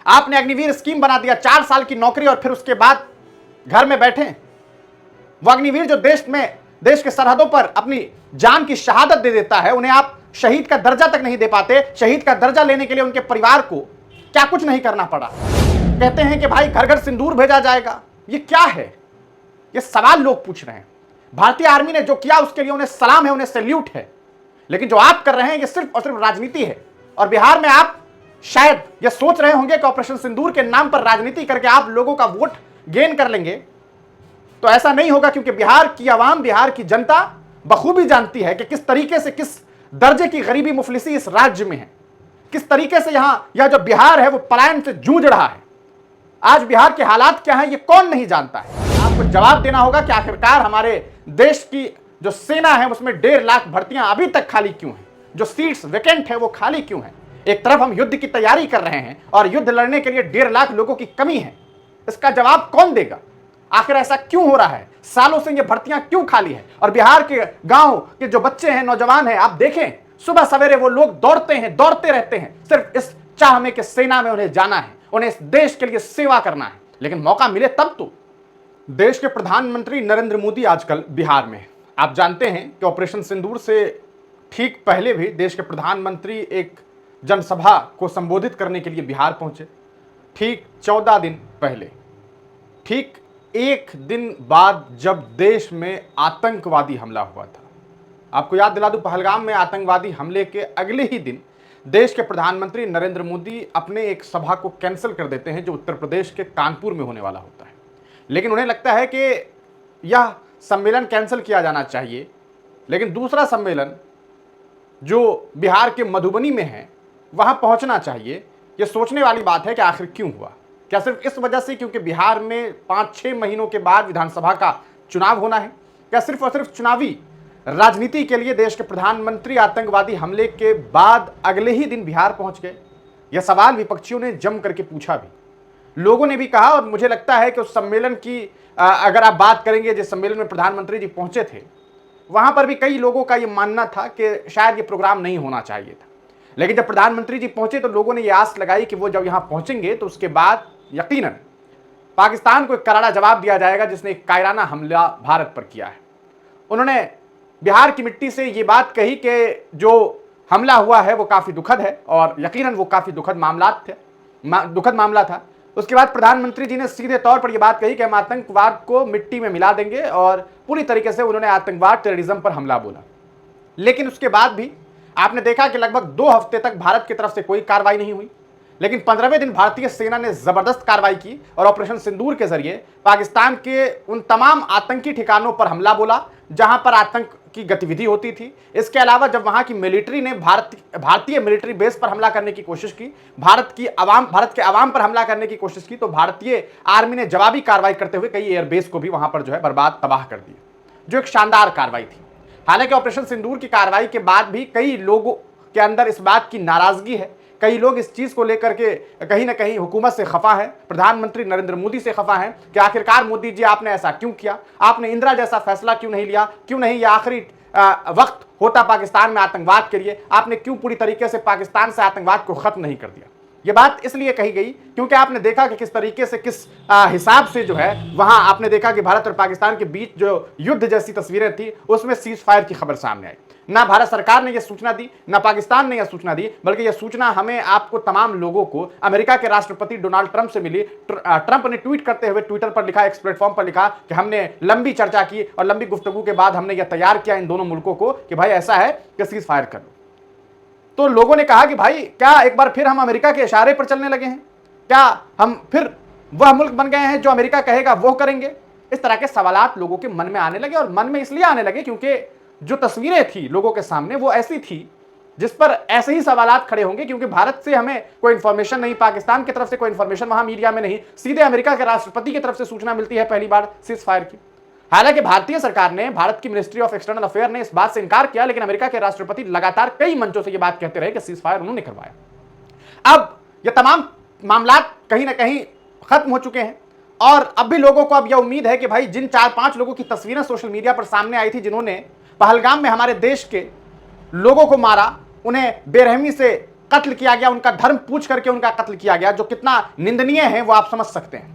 आपने अग्निवीर स्कीम बना दिया, 4 साल की नौकरी और फिर उसके बाद घर में बैठे। वो अग्निवीर जो देश के सरहदों पर अपनी जान की शहादत दे देता है, उन्हें आप शहीद का दर्जा तक नहीं दे पाते। शहीद का दर्जा लेने के लिए उनके परिवार को क्या कुछ नहीं करना पड़ा। कहते हैं कि भाई घर घर सिंदूर भेजा जाएगा। ये क्या है? ये सवाल लोग पूछ रहे हैं। भारतीय आर्मी ने जो किया उसके लिए उन्हें सलाम है, उन्हें सैल्यूट है। लेकिन जो आप कर रहे हैं ये सिर्फ और सिर्फ राजनीति है। और बिहार में आप शायद ये सोच रहे होंगे कि ऑपरेशन सिंदूर के नाम पर राजनीति करके आप लोगों का वोट गेन कर लेंगे। तो ऐसा नहीं होगा, क्योंकि बिहार की आवाम, बिहार की जनता बखूबी जानती है कि किस तरीके से, किस दर्जे की गरीबी मुफलिसी इस राज्य में है, किस तरीके से यह जो बिहार है वो पलायन से जूझ रहा है। आज बिहार के हालात क्या हैं ये कौन नहीं जानता है। आपको जवाब देना होगा कि आखिरकार हमारे देश की जो सेना है उसमें 1.5 लाख भर्तियां अभी तक खाली क्यों हैं, जो सीट्स वैकेंट है वो खाली क्यों हैं। एक तरफ हम युद्ध की तैयारी कर रहे हैं और युद्ध लड़ने के लिए 1.5 लाख लोगों की कमी है। इसका जवाब कौन देगा? आखिर ऐसा क्यों हो रहा है? सालों से ये भर्तियां क्यों खाली है? और बिहार के गांव के जो बच्चे हैं, नौजवान हैं, आप देखें सुबह सवेरे वो लोग दौड़ते रहते हैं, सिर्फ इस चाह में कि सेना में उन्हें जाना है, उन्हें इस देश के लिए सेवा करना है। लेकिन मौका मिले तब तो। देश के प्रधानमंत्री नरेंद्र मोदी आजकल बिहार में हैं। आप जानते हैं कि ऑपरेशन सिंदूर से ठीक पहले भी देश के प्रधानमंत्री एक जनसभा को संबोधित करने के लिए बिहार पहुंचे। ठीक 14 दिन पहले, ठीक एक दिन बाद जब देश में आतंकवादी हमला हुआ था। आपको याद दिला दूं, पहलगाम में आतंकवादी हमले के अगले ही दिन देश के प्रधानमंत्री नरेंद्र मोदी अपने एक सभा को कैंसिल कर देते हैं जो उत्तर प्रदेश के कानपुर में होने वाला होता है। लेकिन उन्हें लगता है कि यह सम्मेलन कैंसिल किया जाना चाहिए, लेकिन दूसरा सम्मेलन जो बिहार के मधुबनी में है वहां पहुंचना चाहिए। यह सोचने वाली बात है कि आखिर क्यों हुआ। क्या सिर्फ इस वजह से क्योंकि बिहार में 5-6 महीनों के बाद विधानसभा का चुनाव होना है? क्या सिर्फ और सिर्फ चुनावी राजनीति के लिए देश के प्रधानमंत्री आतंकवादी हमले के बाद अगले ही दिन बिहार पहुंच गए? यह सवाल विपक्षियों ने जम करके पूछा भी, लोगों ने भी कहा। और मुझे लगता है कि उस सम्मेलन की अगर आप बात करेंगे, जिस सम्मेलन में प्रधानमंत्री जी पहुंचे थे, वहां पर भी कई लोगों का यह मानना था कि शायद ये प्रोग्राम नहीं होना चाहिए था। लेकिन जब प्रधानमंत्री जी पहुंचे तो लोगों ने यह आस लगाई कि वो जब यहां पहुंचेंगे तो उसके बाद यकीनन पाकिस्तान को एक करारा जवाब दिया जाएगा जिसने एक कायराना हमला भारत पर किया है। उन्होंने बिहार की मिट्टी से ये बात कही कि जो हमला हुआ है वो काफ़ी दुखद है, और यकीनन वो काफ़ी दुखद मामला था। उसके बाद प्रधानमंत्री जी ने सीधे तौर पर यह बात कही कि हम आतंकवाद को मिट्टी में मिला देंगे, और पूरी तरीके से उन्होंने आतंकवाद, टेररिज्म पर हमला बोला। लेकिन उसके बाद भी आपने देखा कि लगभग 2 हफ्ते तक भारत की तरफ से कोई कार्रवाई नहीं हुई। लेकिन 15वें दिन भारतीय सेना ने जबरदस्त कार्रवाई की और ऑपरेशन सिंदूर के जरिए पाकिस्तान के उन तमाम आतंकी ठिकानों पर हमला बोला जहां पर आतंक की गतिविधि होती थी। इसके अलावा जब वहां की मिलिट्री ने भारतीय मिलिट्री बेस पर हमला करने की कोशिश की, भारत के आवाम पर हमला करने की कोशिश की, तो भारतीय आर्मी ने जवाबी कार्रवाई करते हुए कई एयरबेस को भी वहां पर जो है बर्बाद, तबाह कर दिया, जो एक शानदार कार्रवाई थी। हालांकि ऑपरेशन सिंदूर की कार्रवाई के बाद भी कई लोगों के अंदर इस बात की नाराजगी है। कई लोग इस चीज को लेकर के कहीं ना कहीं हुकूमत से खफा है, प्रधानमंत्री नरेंद्र मोदी से खफा है कि आखिरकार मोदी जी आपने ऐसा क्यों किया, आपने इंदिरा जैसा फैसला क्यों नहीं लिया, क्यों नहीं ये आखिरी वक्त होता पाकिस्तान में आतंकवाद के लिए, आपने क्यों पूरी तरीके से पाकिस्तान से आतंकवाद को खत्म नहीं कर दिया। ये बात इसलिए कही गई क्योंकि आपने देखा कि किस तरीके से, किस हिसाब से जो है वहां आपने देखा कि भारत और पाकिस्तान के बीच जो युद्ध जैसी तस्वीरें थी उसमें सीज फायर की खबर सामने आई। ना भारत सरकार ने यह सूचना दी, ना पाकिस्तान ने यह सूचना दी, बल्कि यह सूचना हमें, आपको, तमाम लोगों को अमेरिका के राष्ट्रपति डोनाल्ड ट्रंप से मिली। ट्रंप ने ट्वीट करते हुए ट्विटर पर लिखा, एक्स प्लेटफॉर्म पर लिखा कि हमने लंबी चर्चा की और लंबी गुफ्तगू के बाद हमने यह तैयार किया इन दोनों मुल्कों को कि भाई ऐसा है कि सीज फायर कर लो। तो लोगों ने कहा कि भाई क्या एक बार फिर हम अमेरिका के इशारे पर चलने लगे हैं? क्या हम फिर वह मुल्क बन गए हैं जो अमेरिका कहेगा वो करेंगे? इस तरह के सवालात लोगों के मन में आने लगे, और मन में इसलिए आने लगे क्योंकि जो तस्वीरें थी लोगों के सामने वो ऐसी थी जिस पर ऐसे ही सवालात खड़े होंगे, क्योंकि भारत से हमें कोई इंफॉर्मेशन नहीं, पाकिस्तान की तरफ से कोई इंफॉर्मेशन वहां मीडिया में नहीं, सीधे अमेरिका के राष्ट्रपति की तरफ से सूचना मिलती है पहली बार सीज फायर की। हालांकि भारतीय सरकार ने, भारत की मिनिस्ट्री ऑफ एक्सटर्नल अफेयर ने इस बात से इनकार किया, लेकिन अमेरिका के राष्ट्रपति लगातार कई मंचों से यह बात कहते रहे कि सीज फायर उन्होंने करवाया। अब ये तमाम मामला कहीं ना कहीं खत्म हो चुके हैं, और अब भी लोगों को अब यह उम्मीद है कि भाई जिन 4-5 लोगों की तस्वीरें सोशल मीडिया पर सामने आई थी, जिन्होंने पहलगाम में हमारे देश के लोगों को मारा, उन्हें बेरहमी से कत्ल किया गया, उनका धर्म पूछ करके उनका कत्ल किया गया, जो कितना निंदनीय है वो आप समझ सकते हैं।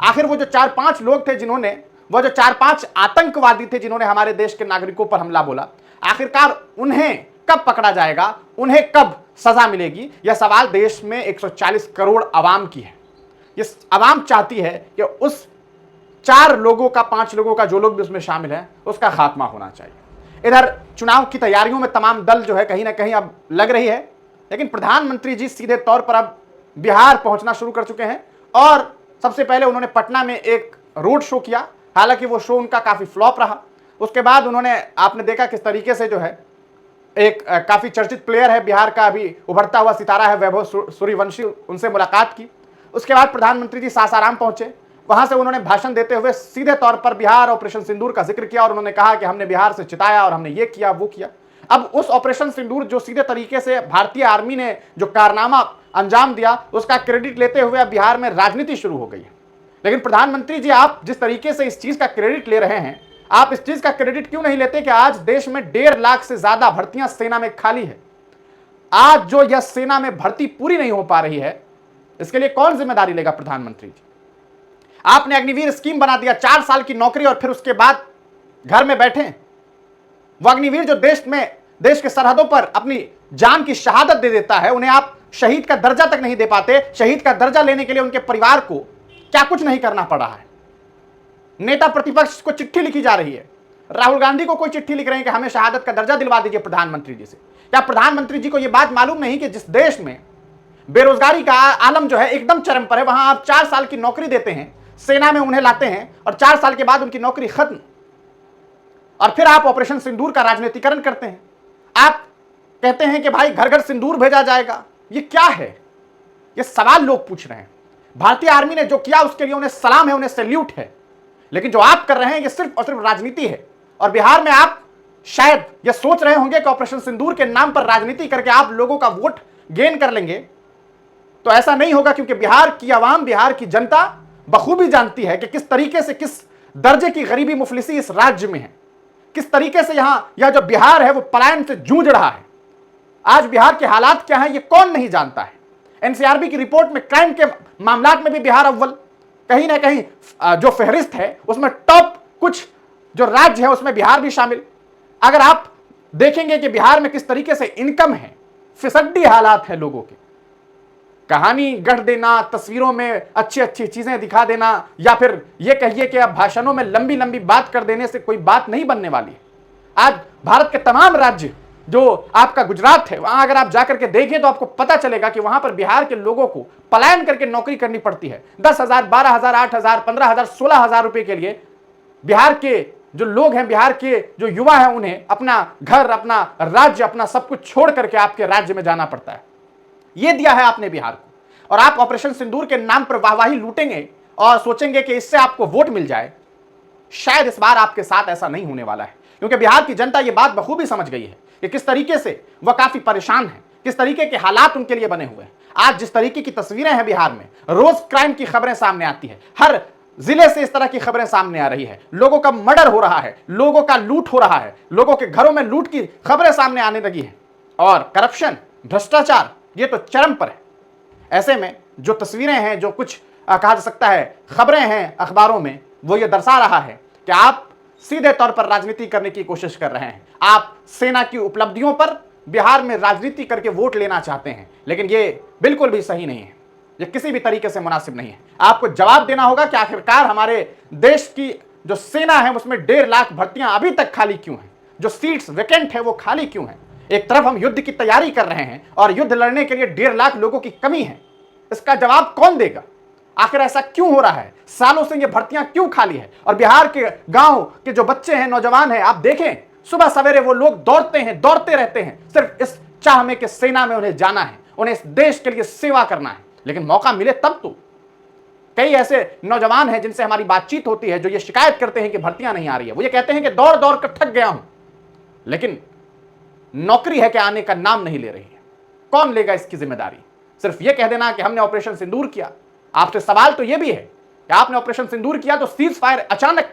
आखिर वो जो 4-5 लोग थे जिन्होंने, वो जो 4-5 आतंकवादी थे जिन्होंने हमारे देश के नागरिकों पर हमला बोला, आखिरकार उन्हें कब पकड़ा जाएगा, उन्हें कब सजा मिलेगी, यह सवाल देश में 140 करोड़ आवाम की है। ये आवाम चाहती है कि उस 4 लोगों का, 5 लोगों का, जो लोग भी उसमें शामिल हैं, उसका खात्मा होना चाहिए। इधर चुनाव की तैयारियों में तमाम दल जो है कहीं ना कहीं अब लग रही है, लेकिन प्रधानमंत्री जी सीधे तौर पर अब बिहार पहुंचना शुरू कर चुके हैं और सबसे पहले उन्होंने पटना में एक रोड शो किया। हालांकि वो शो उनका काफी फ्लॉप रहा। उसके बाद उन्होंने, आपने देखा किस तरीके से जो है, एक काफी चर्चित प्लेयर है बिहार का, अभी उभरता हुआ सितारा है वैभव सूर्यवंशी, उनसे मुलाकात की। उसके बाद प्रधानमंत्री जी सासाराम पहुंचे। वहां से उन्होंने भाषण देते हुए सीधे तौर पर बिहार ऑपरेशन सिंदूर का जिक्र किया और उन्होंने कहा कि हमने बिहार से चिताया और हमने ये किया वो किया। अब उस ऑपरेशन सिंदूर, जो सीधे तरीके से भारतीय आर्मी ने जो कारनामा अंजाम दिया, उसका क्रेडिट लेते हुए अब बिहार में राजनीति शुरू हो गई है। लेकिन प्रधानमंत्री जी, आप जिस तरीके से इस चीज का क्रेडिट ले रहे हैं, आप इस चीज का क्रेडिट क्यों नहीं लेते कि आज देश में 1.5 लाख से ज्यादा भर्तियां सेना में खाली है। आज जो यह सेना में भर्ती पूरी नहीं हो पा रही है, इसके लिए कौन जिम्मेदारी लेगा? प्रधानमंत्री जी, आपने अग्निवीर स्कीम बना दिया, 4 साल की नौकरी और फिर उसके बाद घर में बैठे। वो अग्निवीर जो देश के सरहदों पर अपनी जान की शहादत दे देता है, उन्हें आप शहीद का दर्जा तक नहीं दे पाते। शहीद का दर्जा लेने के लिए उनके परिवार को क्या कुछ नहीं करना पड़ रहा है। नेता प्रतिपक्ष को चिट्ठी लिखी जा रही है, राहुल गांधी को कोई चिट्ठी लिख रहे हैं कि हमें शहादत का दर्जा दिलवा दीजिए प्रधानमंत्री जी से। क्या प्रधानमंत्री जी को यह बात मालूम नहीं कि जिस देश में बेरोजगारी का आलम जो है एकदम चरम पर है, वहां आप 4 साल की नौकरी देते हैं, सेना में उन्हें लाते हैं और 4 साल के बाद उनकी नौकरी खत्म, और फिर आप ऑपरेशन सिंदूर का राजनीतिकरण करते हैं। आप कहते हैं कि भाई घर घर सिंदूर भेजा जाएगा। ये क्या है? ये सवाल लोग पूछ रहे हैं। भारतीय आर्मी ने जो किया उसके लिए उन्हें सलाम है, उन्हें सैल्यूट है, लेकिन जो आप कर रहे हैं ये सिर्फ और सिर्फ राजनीति है। और बिहार में आप शायद ये सोच रहे होंगे कि ऑपरेशन सिंदूर के नाम पर राजनीति करके आप लोगों का वोट गेन कर लेंगे, तो ऐसा नहीं होगा, क्योंकि बिहार की आवाम, बिहार की जनता बखूबी जानती है कि किस तरीके से, किस दर्जे की गरीबी मुफलिसी इस राज्य में है, किस तरीके से यह जो बिहार है वो पलायन से जूझ रहा है। आज बिहार के हालात क्या हैं ये कौन नहीं जानता है। एनसीआरबी की रिपोर्ट में क्राइम के मामलात में भी बिहार अव्वल, कहीं ना कहीं जो फहरिस्त है उसमें टॉप कुछ जो राज्य है उसमें बिहार भी शामिल। अगर आप देखेंगे कि बिहार में किस तरीके से इनकम है, फिसड्डी हालात है लोगों के, कहानी गढ़ देना, तस्वीरों में अच्छी अच्छी चीजें दिखा देना, या फिर यह कहिए कि अब भाषणों में लंबी लंबी बात कर देने से कोई बात नहीं बनने वाली है। आज भारत के तमाम राज्य, जो आपका गुजरात है, वहां अगर आप जाकर के देखें तो आपको पता चलेगा कि वहां पर बिहार के लोगों को पलायन करके नौकरी करनी पड़ती है। 10,000, 12,000, 8,000, 15,000, 16,000 रुपए के लिए बिहार के जो लोग हैं, बिहार के जो युवा हैं, उन्हें अपना घर, अपना राज्य, अपना सब कुछ छोड़ करके आपके राज्य में जाना पड़ता है। यह दिया है आपने बिहार को, और आप ऑपरेशन सिंदूर के नाम पर वाहवाही लूटेंगे और सोचेंगे कि इससे आपको वोट मिल जाए। शायद इस बार आपके साथ ऐसा नहीं होने वाला है, क्योंकि बिहार की जनता यह बात बखूबी समझ गई है कि किस तरीके से वह काफी परेशान है, किस तरीके के हालात उनके लिए बने हुए हैं। आज जिस तरीके की तस्वीरें हैं बिहार में, रोज क्राइम की खबरें सामने आती है, हर जिले से इस तरह की खबरें सामने आ रही है। लोगों का मर्डर हो रहा है, लोगों का लूट हो रहा है, लोगों के घरों में लूट की खबरें सामने आने लगी है, और करप्शन, भ्रष्टाचार ये तो चरम पर है। ऐसे में जो तस्वीरें हैं, जो कुछ कहा जा सकता है खबरें हैं अखबारों में, वो ये दर्शा रहा है कि आप सीधे तौर पर राजनीति करने की कोशिश कर रहे हैं। आप सेना की उपलब्धियों पर बिहार में राजनीति करके वोट लेना चाहते हैं, लेकिन ये बिल्कुल भी सही नहीं है, ये किसी भी तरीके से मुनासिब नहीं है। आपको जवाब देना होगा कि आखिरकार हमारे देश की जो सेना है उसमें 1.5 लाख भर्तियां अभी तक खाली क्यों हैं, जो सीट्स वैकेंट है वो खाली क्यों हैं। एक तरफ हम युद्ध की तैयारी कर रहे हैं और युद्ध लड़ने के लिए 1.5 लाख लोगों की कमी है, इसका जवाब कौन देगा? आखिर ऐसा क्यों हो रहा है? सालों से ये भर्तियां क्यों खाली है? और बिहार के गांव के जो बच्चे हैं, नौजवान हैं, आप देखें सुबह सवेरे वो लोग दौड़ते हैं, दौड़ते रहते हैं, सिर्फ इस चाह में कि सेना में उन्हें जाना है, उन्हें इस देश के लिए सेवा करना है। लेकिन मौका मिले तब तो। कई ऐसे नौजवान हैं जिनसे हमारी बातचीत होती है जो ये शिकायत करते हैं कि भर्तियां नहीं आ रही है। वो ये कहते हैं कि दौड़ दौड़ कर थक गया हूं, लेकिन नौकरी है कि आने का नाम नहीं ले रही है। कौन लेगा इसकी जिम्मेदारी? सिर्फ ये कह देना कि हमने ऑपरेशन सिंदूर किया। आपसे सवाल तो यह भी है कि आपने ऑपरेशन सिंदूर किया तो सीज फायर अचानक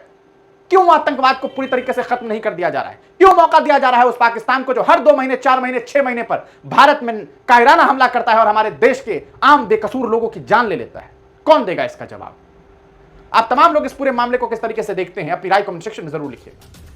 क्यों आतंकवाद को पूरी तरीके से खत्म नहीं कर दिया जा रहा है? क्यों मौका दिया जा रहा है उस पाकिस्तान को जो हर 2 महीने, 4 महीने, 6 महीने पर भारत में कायराना हमला करता है और हमारे देश के आम बेकसूर लोगों की जान ले लेता है? कौन देगा इसका जवाब? आप तमाम लोग इस पूरे मामले को किस तरीके से देखते हैं? अपनी राय कमेंट सेक्शन में जरूर लिखिएगा।